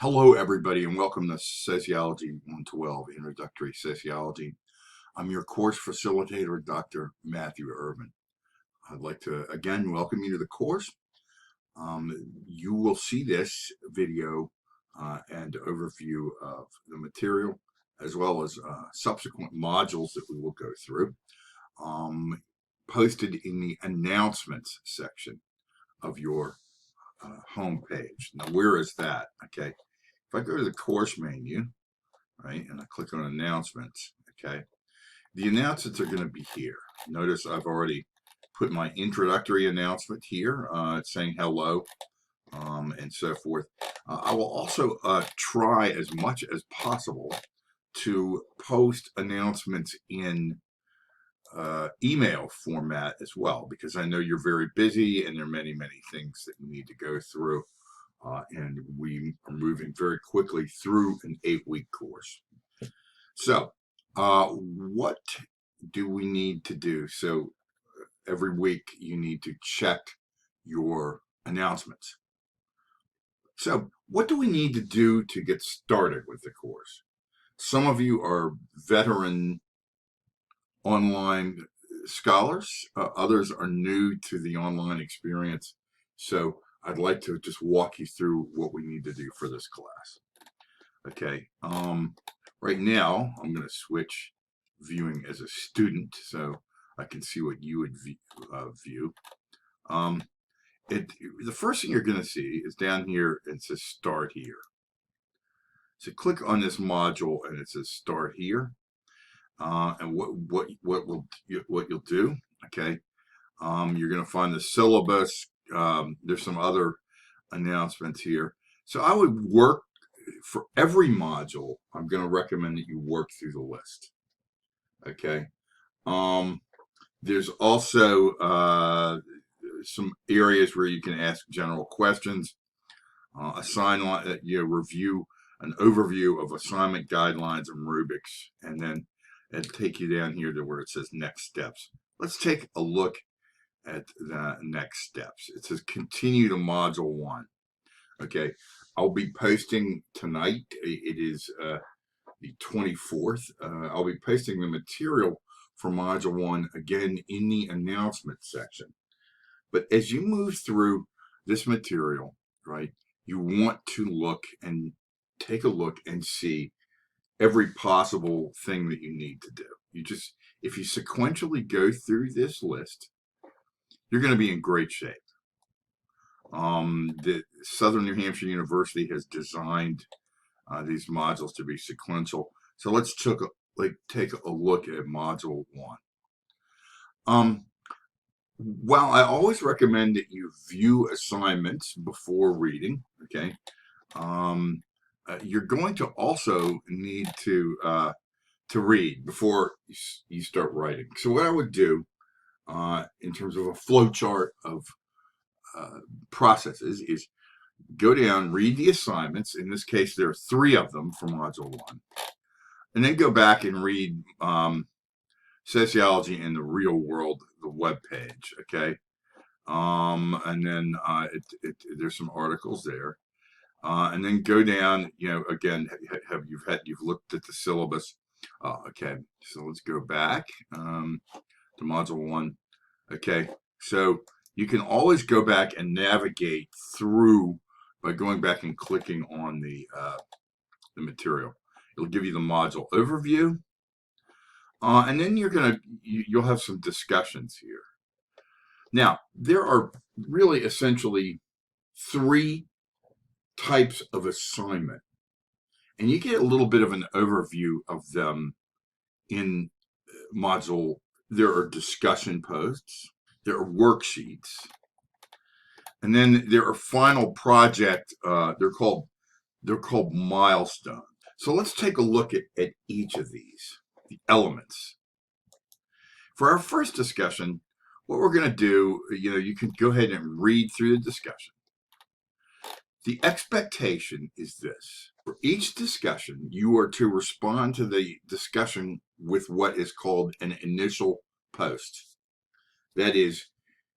Hello, everybody, and welcome to Sociology 112, Introductory Sociology. I'm your course facilitator, Dr. Matthew Irvin. I'd like to, again, welcome you to the course. You will see this video and overview of the material, as well as subsequent modules that we will go through, posted in the announcements section of your home page. Now, where is that? Okay. If I go to the course menu, right, and I click on announcements, okay, the announcements are going to be here. Notice I've already put my introductory announcement here. It's saying hello and so forth. I will also try as much as possible to post announcements in email format as well, because I know you're very busy and there are many things that you need to go through. And we are moving very quickly through an 8-week course. So what do we need to do? So every week you need to check your announcements. So what do we need to do to get started with the course? Some of you are veteran online scholars. Others are new to the online experience. So I'd like to just walk you through what we need to do for this class. Okay. Right now, I'm going to switch viewing as a student so I can see what you would view. The first thing you're going to see is down here, it says Start Here. So click on this module and it says Start Here. And what you'll do, okay, you're going to find the syllabus. There's some other announcements here. So I would work for every module. I'm going to recommend that you work through the list. Okay. There's also some areas where you can ask general questions, review an overview of assignment guidelines and rubrics, and then it'll take you down here to where it says next steps. Let's take a look at the next steps. It says continue to module 1. Okay, I'll be posting tonight. It is the 24th. I'll be posting the material for module 1 again in the announcement section. But as you move through this material, right, you want to look and take a look and see every possible thing that you need to do. If you sequentially go through this list, you're going to be in great shape. The Southern New Hampshire University has designed these modules to be sequential. So let's take a look at module 1. While I always recommend that you view assignments before reading, okay, you're going to also need to read before you start writing. So what I would do in terms of a flow chart of processes is go down, read the assignments. In this case, there are 3 of them for module 1, and then go back and read Sociology in the Real World, the web page. Okay, and then there's some articles there, and then go down. Again, you've looked at the syllabus. Okay, so let's go back to module 1. Okay, so you can always go back and navigate through by going back and clicking on the material. It'll give you the module overview, and then you'll have some discussions here. Now, there are really essentially 3 types of assignment, and you get a little bit of an overview of them in module. There are discussion posts, there are worksheets, and then there are final project. They're called milestones. So let's take a look at each of these, the elements. For our first discussion, what we're going to do, you can go ahead and read through the discussion. The expectation is this. For each discussion, you are to respond to the discussion with what is called an initial post. That is,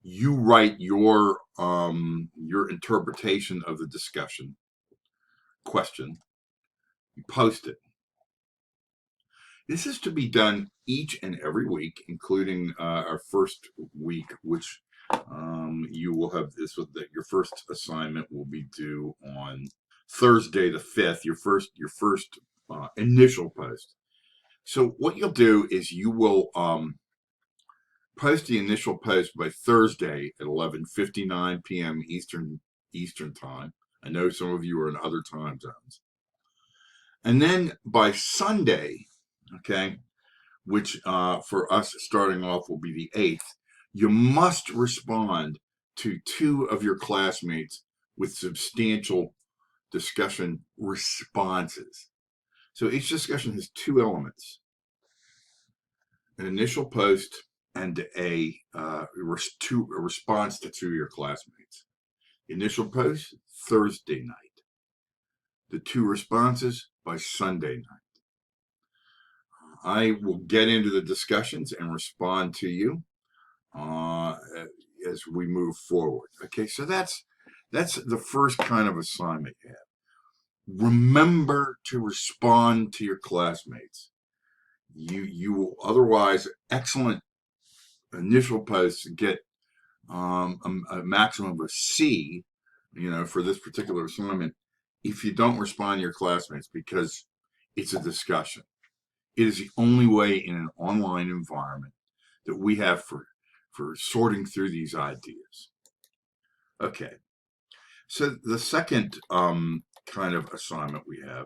you write your interpretation of the discussion question, you post it. This is to be done each and every week, including our first week, which you will have this. Your first assignment will be due on Thursday the 5th. Your first initial post. So what you'll do is you will post the initial post by Thursday at 11:59 p.m. Eastern time. I know some of you are in other time zones. And then by Sunday, okay, which for us starting off will be the 8th, you must respond to 2 of your classmates with substantial discussion responses. So each discussion has 2 elements: an initial post and a response to 2 of your classmates. Initial post, Thursday night. The 2 responses by Sunday night. I will get into the discussions and respond to you as we move forward. Okay, so that's the first kind of assignment you have. Remember to respond to your classmates. You will otherwise excellent initial posts get a maximum of C, for this particular assignment, if you don't respond to your classmates, because it's a discussion. It is the only way in an online environment that we have for sorting through these ideas. Okay, so the second kind of assignment we have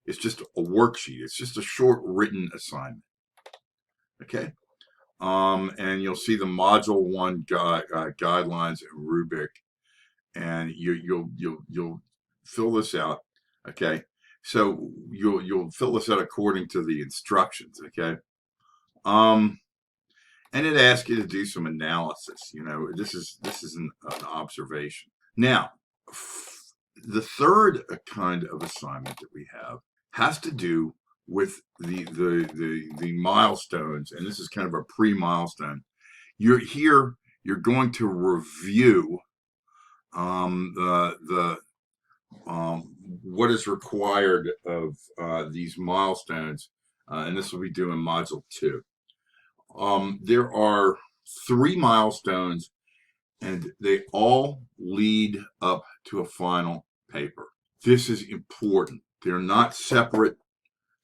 is just a worksheet. It's just a short written assignment. Okay, and you'll see the Module 1 guidelines and rubric, and you'll fill this out. Okay, so you'll fill this out according to the instructions. Okay, and it asks you to do some analysis. This is an observation. Now, the third kind of assignment that we have has to do with the milestones, and this is kind of a pre-milestone. You're going to review what is required of these milestones, and this will be due in Module 2. There are 3 milestones, and they all lead up to a final paper. This is important. They're not separate,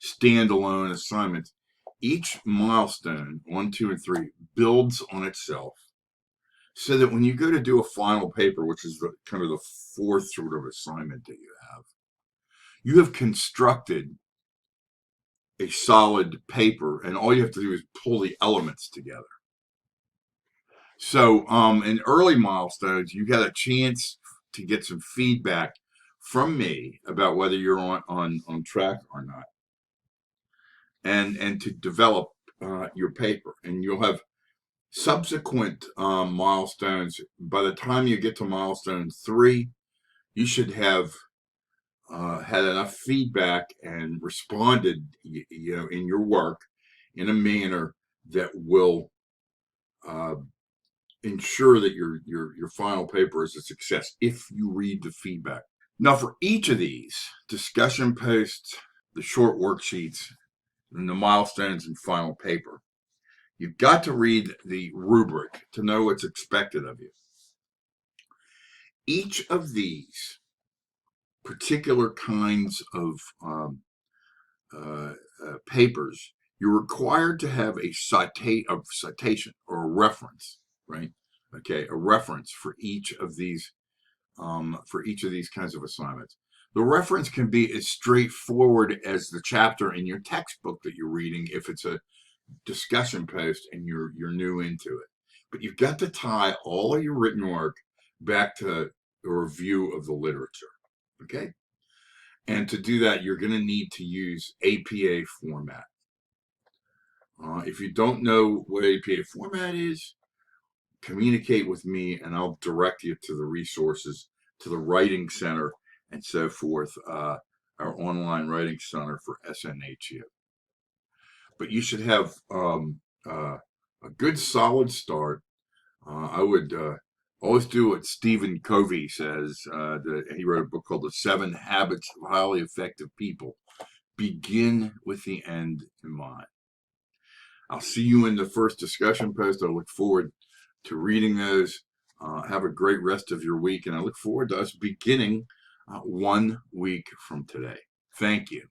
standalone assignments. Each milestone, 1, 2, and 3, builds on itself, so that when you go to do a final paper, which is kind of the 4th sort of assignment that you have constructed a solid paper, and all you have to do is pull the elements together. So in early milestones, you got a chance to get some feedback from me about whether you're on track or not, and to develop your paper. And you'll have subsequent milestones. By the time you get to milestone 3, you should have had enough feedback and responded, in your work in a manner that will ensure that your final paper is a success if you read the feedback. Now, for each of these discussion posts, the short worksheets, and the milestones and final paper, you've got to read the rubric to know what's expected of you. Each of these particular kinds of papers, you're required to have a citation or a reference, right? Okay, a reference for each of these kinds of assignments. The reference can be as straightforward as the chapter in your textbook that you're reading if it's a discussion post and you're new into it. But you've got to tie all of your written work back to a review of the literature. Okay? And to do that, you're going to need to use APA format. If you don't know what APA format is, communicate with me and I'll direct you to the resources, to the Writing Center and so forth, our online writing center for SNHU. But you should have a good solid start. I would Always do what Stephen Covey says. He wrote a book called The 7 Habits of Highly Effective People. Begin with the end in mind. I'll see you in the first discussion post. I look forward to reading those. Have a great rest of your week, and I look forward to us beginning 1 week from today. Thank you.